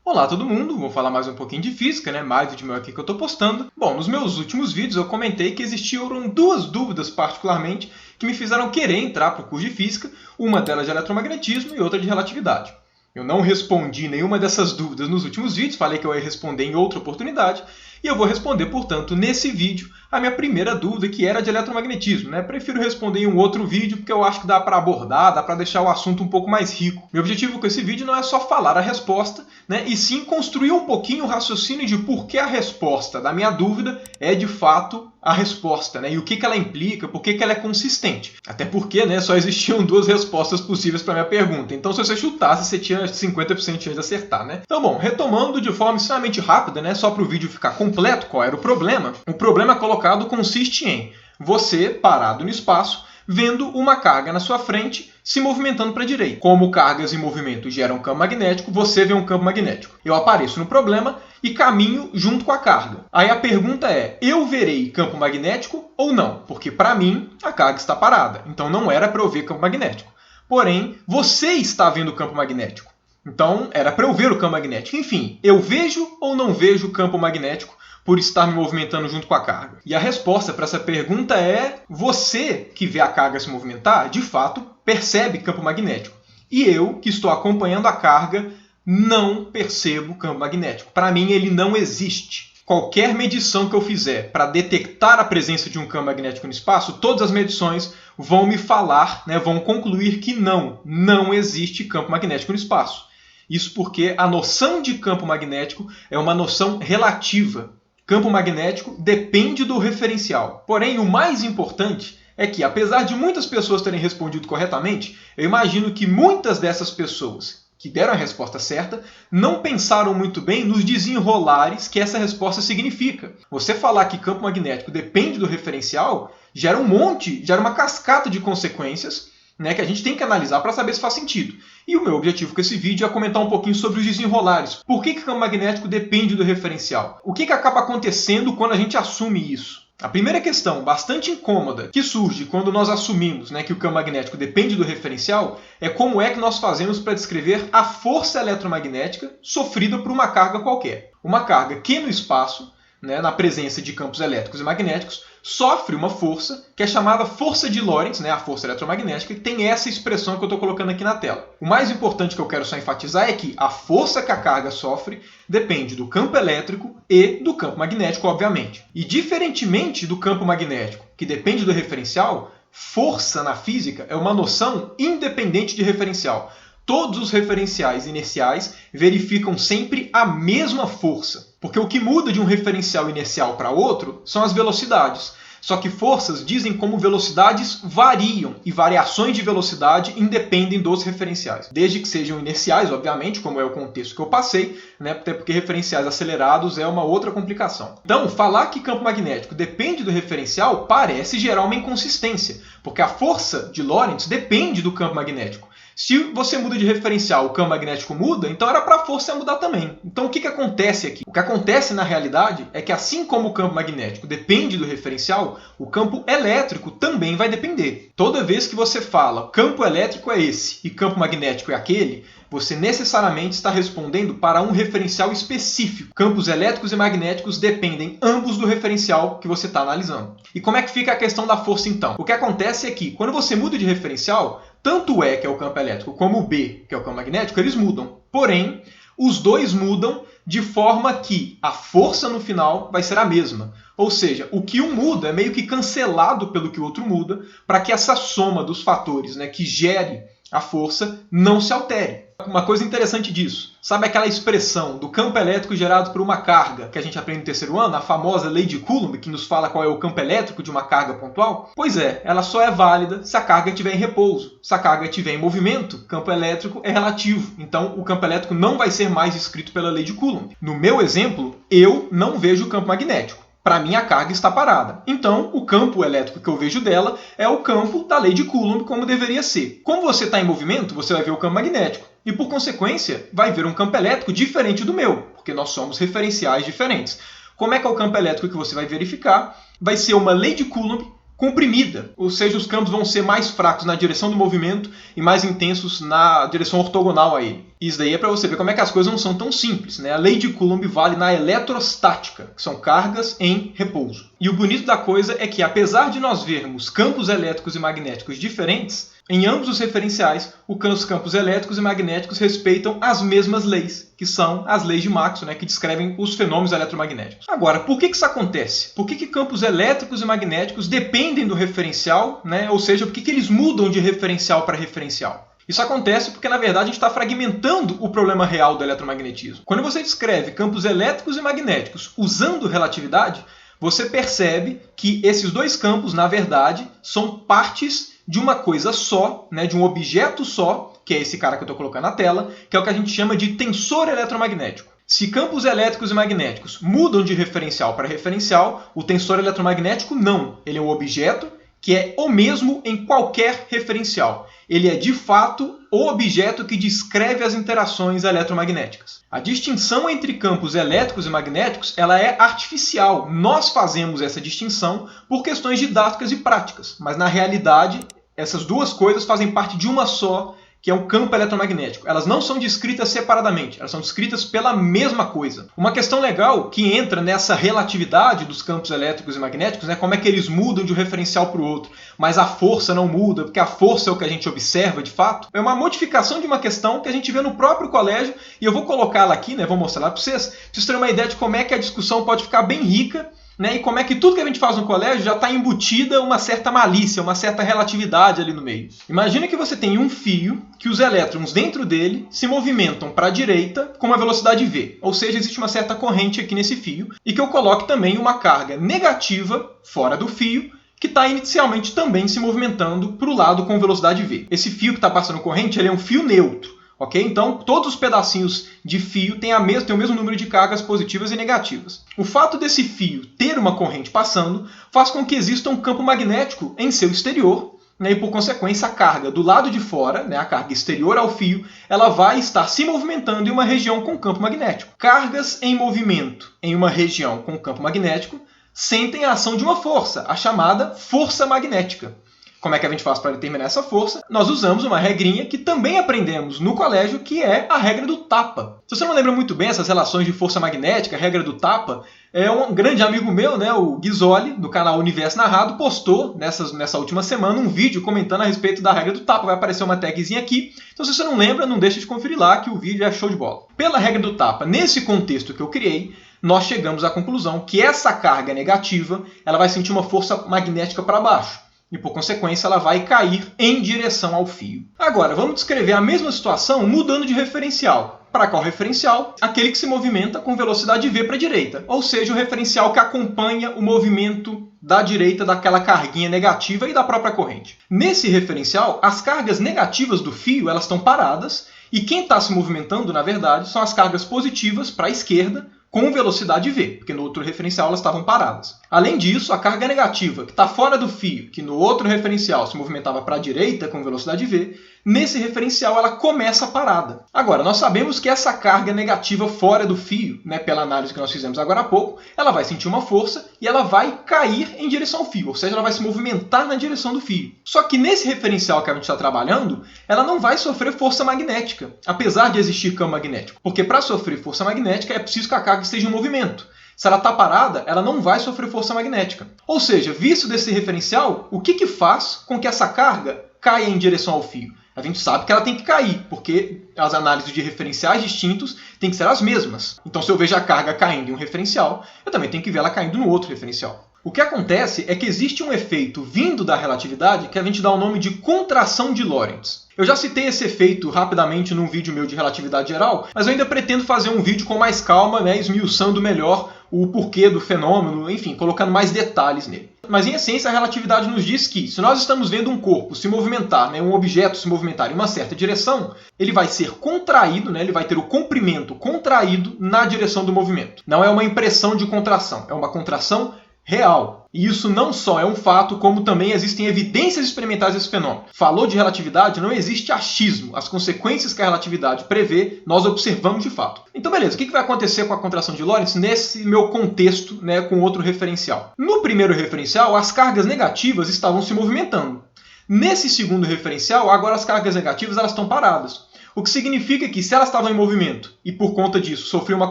Olá todo mundo, vou falar mais um pouquinho de física, mais vídeo meu aqui que eu estou postando. Bom, nos meus últimos vídeos eu comentei que existiam duas dúvidas particularmente que me fizeram querer entrar para o curso de física, uma delas de eletromagnetismo e outra de relatividade. Eu não respondi nenhuma dessas dúvidas nos últimos vídeos, falei que eu ia responder em outra oportunidade, e eu vou responder, portanto, nesse vídeo, a minha primeira dúvida, que era de eletromagnetismo. Prefiro responder em um outro vídeo, porque eu acho que dá para abordar, dá para deixar o assunto um pouco mais rico. Meu objetivo com esse vídeo não é só falar a resposta, e sim construir um pouquinho o raciocínio de por que a resposta da minha dúvida é, de fato, a resposta, e o que ela implica, por que ela é consistente. Até porque só existiam duas respostas possíveis para a minha pergunta. Então, se você chutasse, você tinha 50% de chance de acertar. Então, bom, retomando de forma extremamente rápida, só para o vídeo ficar completo, qual era o problema? O problema colocado consiste em você, parado no espaço, vendo uma carga na sua frente se movimentando para a direita. Como cargas em movimento geram um campo magnético, você vê um campo magnético. Eu apareço no problema e caminho junto com a carga. Aí a pergunta é, eu verei campo magnético ou não? Porque para mim a carga está parada, então não era para eu ver campo magnético. Porém, você está vendo o campo magnético. Então era para eu ver o campo magnético. Enfim, eu vejo ou não vejo o campo magnético por estar me movimentando junto com a carga? E a resposta para essa pergunta é: você que vê a carga se movimentar, de fato, percebe campo magnético. E eu, que estou acompanhando a carga, não percebo campo magnético. Para mim, ele não existe. Qualquer medição que eu fizer para detectar a presença de um campo magnético no espaço, todas as medições vão me falar, vão concluir que não existe campo magnético no espaço. Isso porque a noção de campo magnético é uma noção relativa. Campo magnético depende do referencial. Porém, o mais importante é que, apesar de muitas pessoas terem respondido corretamente, eu imagino que muitas dessas pessoas que deram a resposta certa não pensaram muito bem nos desenrolares que essa resposta significa. Você falar que campo magnético depende do referencial gera uma cascata de consequências que a gente tem que analisar para saber se faz sentido. E o meu objetivo com esse vídeo é comentar um pouquinho sobre os desenrolares. Por que o campo magnético depende do referencial? O que acaba acontecendo quando a gente assume isso? A primeira questão, bastante incômoda, que surge quando nós assumimos que o campo magnético depende do referencial, é como é que nós fazemos para descrever a força eletromagnética sofrida por uma carga qualquer. Uma carga que no espaço, na presença de campos elétricos e magnéticos, sofre uma força que é chamada força de Lorentz, a força eletromagnética, e tem essa expressão que eu estou colocando aqui na tela. O mais importante que eu quero só enfatizar é que a força que a carga sofre depende do campo elétrico e do campo magnético, obviamente. E diferentemente do campo magnético, que depende do referencial, força na física é uma noção independente de referencial. Todos os referenciais inerciais verificam sempre a mesma força. Porque o que muda de um referencial inercial para outro são as velocidades. Só que forças dizem como velocidades variam, e variações de velocidade independem dos referenciais. Desde que sejam inerciais, obviamente, como é o contexto que eu passei, até porque referenciais acelerados é uma outra complicação. Então, falar que campo magnético depende do referencial parece gerar uma inconsistência, porque a força de Lorentz depende do campo magnético. Se você muda de referencial, o campo magnético muda, então era para a força mudar também. Então o que acontece aqui? O que acontece na realidade é que assim como o campo magnético depende do referencial, o campo elétrico também vai depender. Toda vez que você fala campo elétrico é esse e campo magnético é aquele, você necessariamente está respondendo para um referencial específico. Campos elétricos e magnéticos dependem ambos do referencial que você está analisando. E como é que fica a questão da força então? O que acontece é que quando você muda de referencial, tanto o E, que é o campo elétrico, como o B, que é o campo magnético, eles mudam. Porém, os dois mudam de forma que a força no final vai ser a mesma. Ou seja, o que um muda é meio que cancelado pelo que o outro muda, para que essa soma dos fatores que gere a força não se altere. Uma coisa interessante disso, sabe aquela expressão do campo elétrico gerado por uma carga que a gente aprende no terceiro ano, a famosa lei de Coulomb, que nos fala qual é o campo elétrico de uma carga pontual? Pois é, ela só é válida se a carga estiver em repouso. Se a carga estiver em movimento, o campo elétrico é relativo. Então, o campo elétrico não vai ser mais descrito pela lei de Coulomb. No meu exemplo, eu não vejo o campo magnético. Para mim, a carga está parada. Então, o campo elétrico que eu vejo dela é o campo da lei de Coulomb, como deveria ser. Como você está em movimento, você vai ver o campo magnético. E, por consequência, vai ver um campo elétrico diferente do meu, porque nós somos referenciais diferentes. Como é que é o campo elétrico que você vai verificar? Vai ser uma lei de Coulomb comprimida, ou seja, os campos vão ser mais fracos na direção do movimento e mais intensos na direção ortogonal a ele. Isso daí é para você ver como é que as coisas não são tão simples, né? A lei de Coulomb vale na eletrostática, que são cargas em repouso. E o bonito da coisa é que, apesar de nós vermos campos elétricos e magnéticos diferentes, em ambos os referenciais, os campos elétricos e magnéticos respeitam as mesmas leis, que são as leis de Maxwell, né, que descrevem os fenômenos eletromagnéticos. Agora, por que isso acontece? Por que campos elétricos e magnéticos dependem do referencial, né? Ou seja, por que eles mudam de referencial para referencial? Isso acontece porque, na verdade, a gente está fragmentando o problema real do eletromagnetismo. Quando você descreve campos elétricos e magnéticos usando relatividade, você percebe que esses dois campos, na verdade, são partes de uma coisa só, né, de um objeto só, que é esse cara que eu estou colocando na tela, que é o que a gente chama de tensor eletromagnético. Se campos elétricos e magnéticos mudam de referencial para referencial, o tensor eletromagnético não. Ele é um objeto que é o mesmo em qualquer referencial. Ele é, de fato, o objeto que descreve as interações eletromagnéticas. A distinção entre campos elétricos e magnéticos ela é artificial. Nós fazemos essa distinção por questões didáticas e práticas, mas, na realidade, essas duas coisas fazem parte de uma só, que é um campo eletromagnético. Elas não são descritas separadamente, elas são descritas pela mesma coisa. Uma questão legal que entra nessa relatividade dos campos elétricos e magnéticos, né, como é que eles mudam de um referencial para o outro, mas a força não muda, porque a força é o que a gente observa de fato, é uma modificação de uma questão que a gente vê no próprio colégio, e eu vou colocá-la aqui, né, vou mostrar lá para vocês terem uma ideia de como é que a discussão pode ficar bem rica, né, e como é que tudo que a gente faz no colégio já está embutida uma certa malícia, uma certa relatividade ali no meio. Imagina que você tem um fio que os elétrons dentro dele se movimentam para a direita com uma velocidade v, ou seja, existe uma certa corrente aqui nesse fio, e que eu coloque também uma carga negativa fora do fio, que está inicialmente também se movimentando para o lado com velocidade v. Esse fio que está passando corrente ele é um fio neutro. Okay? Então, todos os pedacinhos de fio têm o mesmo número de cargas positivas e negativas. O fato desse fio ter uma corrente passando faz com que exista um campo magnético em seu exterior, né? E, por consequência, a carga do lado de fora, né? A carga exterior ao fio, ela vai estar se movimentando em uma região com campo magnético. Cargas em movimento em uma região com campo magnético sentem a ação de uma força, a chamada força magnética. Como é que a gente faz para determinar essa força? Nós usamos uma regrinha que também aprendemos no colégio, que é a regra do tapa. Se você não lembra muito bem essas relações de força magnética, a regra do tapa, um grande amigo meu, né, o Ghisoli, do canal Universo Narrado, postou nessa última semana um vídeo comentando a respeito da regra do tapa. Vai aparecer uma tagzinha aqui. Então, se você não lembra, não deixa de conferir lá, que o vídeo é show de bola. Pela regra do tapa, nesse contexto que eu criei, nós chegamos à conclusão que essa carga negativa ela vai sentir uma força magnética para baixo. E, por consequência, ela vai cair em direção ao fio. Agora, vamos descrever a mesma situação mudando de referencial. Para qual referencial? Aquele que se movimenta com velocidade v para a direita. Ou seja, o referencial que acompanha o movimento da direita daquela carguinha negativa e da própria corrente. Nesse referencial, as cargas negativas do fio elas estão paradas e quem está se movimentando, na verdade, são as cargas positivas para a esquerda, com velocidade v, porque no outro referencial elas estavam paradas. Além disso, a carga negativa, que está fora do fio, que no outro referencial se movimentava para a direita com velocidade v, nesse referencial ela começa parada. Agora, nós sabemos que essa carga negativa fora do fio, né, pela análise que nós fizemos agora há pouco, ela vai sentir uma força e ela vai cair em direção ao fio, ou seja, ela vai se movimentar na direção do fio. Só que nesse referencial que a gente está trabalhando, ela não vai sofrer força magnética, apesar de existir campo magnético. Porque para sofrer força magnética é preciso que a carga esteja em movimento. Se ela está parada, ela não vai sofrer força magnética. Ou seja, visto desse referencial, o que faz com que essa carga caia em direção ao fio? A gente sabe que ela tem que cair, porque as análises de referenciais distintos têm que ser as mesmas. Então, se eu vejo a carga caindo em um referencial, eu também tenho que ver ela caindo no outro referencial. O que acontece é que existe um efeito vindo da relatividade que a gente dá o nome de contração de Lorentz. Eu já citei esse efeito rapidamente num vídeo meu de relatividade geral, mas eu ainda pretendo fazer um vídeo com mais calma, né, esmiuçando melhor o porquê do fenômeno, enfim, colocando mais detalhes nele. Mas, em essência, a relatividade nos diz que, se nós estamos vendo um corpo se movimentar, né, um objeto se movimentar em uma certa direção, ele vai ser contraído, né, ele vai ter o comprimento contraído na direção do movimento. Não é uma impressão de contração, é uma contração real. E isso não só é um fato, como também existem evidências experimentais desse fenômeno. Falou de relatividade, não existe achismo. As consequências que a relatividade prevê, nós observamos de fato. Então, beleza, o que vai acontecer com a contração de Lorentz nesse meu contexto, né, com outro referencial? No primeiro referencial, as cargas negativas estavam se movimentando. Nesse segundo referencial, agora as cargas negativas elas estão paradas. O que significa que se elas estavam em movimento e por conta disso sofriam uma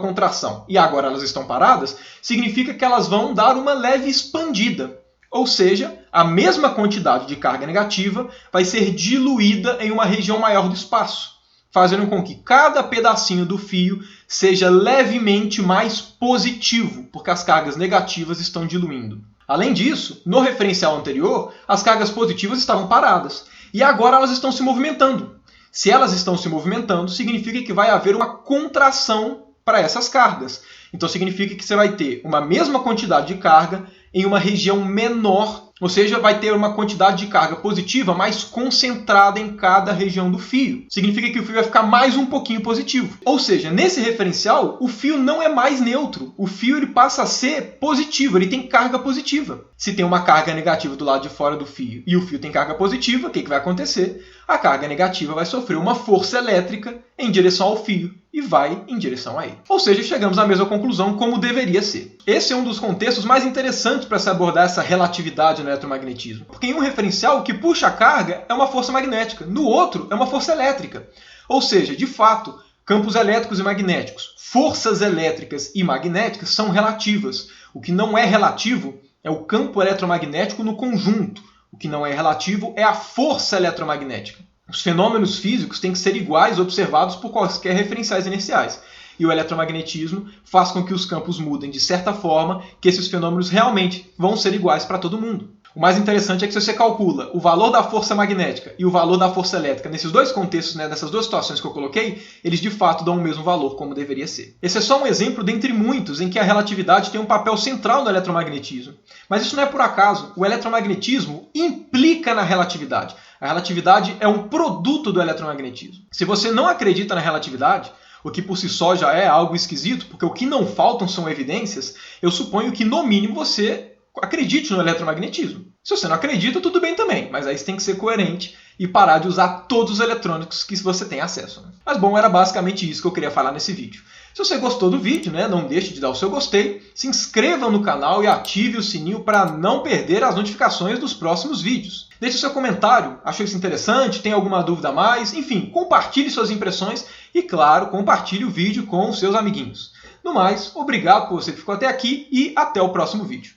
contração e agora elas estão paradas, significa que elas vão dar uma leve expandida. Ou seja, a mesma quantidade de carga negativa vai ser diluída em uma região maior do espaço, fazendo com que cada pedacinho do fio seja levemente mais positivo, porque as cargas negativas estão diluindo. Além disso, no referencial anterior, as cargas positivas estavam paradas e agora elas estão se movimentando. Se elas estão se movimentando, significa que vai haver uma contração para essas cargas. Então significa que você vai ter uma mesma quantidade de carga em uma região menor, ou seja, vai ter uma quantidade de carga positiva mais concentrada em cada região do fio. Significa que o fio vai ficar mais um pouquinho positivo. Ou seja, nesse referencial, o fio não é mais neutro. O fio ele passa a ser positivo, ele tem carga positiva. Se tem uma carga negativa do lado de fora do fio e o fio tem carga positiva, o que vai acontecer? A carga negativa vai sofrer uma força elétrica em direção ao fio e vai em direção a ele. Ou seja, chegamos à mesma conclusão como deveria ser. Esse é um dos contextos mais interessantes para se abordar essa relatividade no eletromagnetismo. Porque em um referencial, o que puxa a carga é uma força magnética, no outro é uma força elétrica. Ou seja, de fato, campos elétricos e magnéticos, forças elétricas e magnéticas são relativas. O que não é relativo é o campo eletromagnético no conjunto. O que não é relativo é a força eletromagnética. Os fenômenos físicos têm que ser iguais observados por quaisquer referenciais inerciais. E o eletromagnetismo faz com que os campos mudem de certa forma que esses fenômenos realmente vão ser iguais para todo mundo. O mais interessante é que se você calcula o valor da força magnética e o valor da força elétrica nesses dois contextos, nessas duas situações que eu coloquei, eles de fato dão o mesmo valor, como deveria ser. Esse é só um exemplo dentre muitos em que a relatividade tem um papel central no eletromagnetismo. Mas isso não é por acaso. O eletromagnetismo implica na relatividade. A relatividade é um produto do eletromagnetismo. Se você não acredita na relatividade, o que por si só já é algo esquisito, porque o que não faltam são evidências, eu suponho que no mínimo você acredite no eletromagnetismo. Se você não acredita, tudo bem também, mas aí você tem que ser coerente e parar de usar todos os eletrônicos que você tem acesso. Mas bom, era basicamente isso que eu queria falar nesse vídeo. Se você gostou do vídeo, não deixe de dar o seu gostei, se inscreva no canal e ative o sininho para não perder as notificações dos próximos vídeos. Deixe o seu comentário, achou isso interessante, tem alguma dúvida a mais, enfim, compartilhe suas impressões e, claro, compartilhe o vídeo com os seus amiguinhos. No mais, obrigado por você que ficou até aqui e até o próximo vídeo.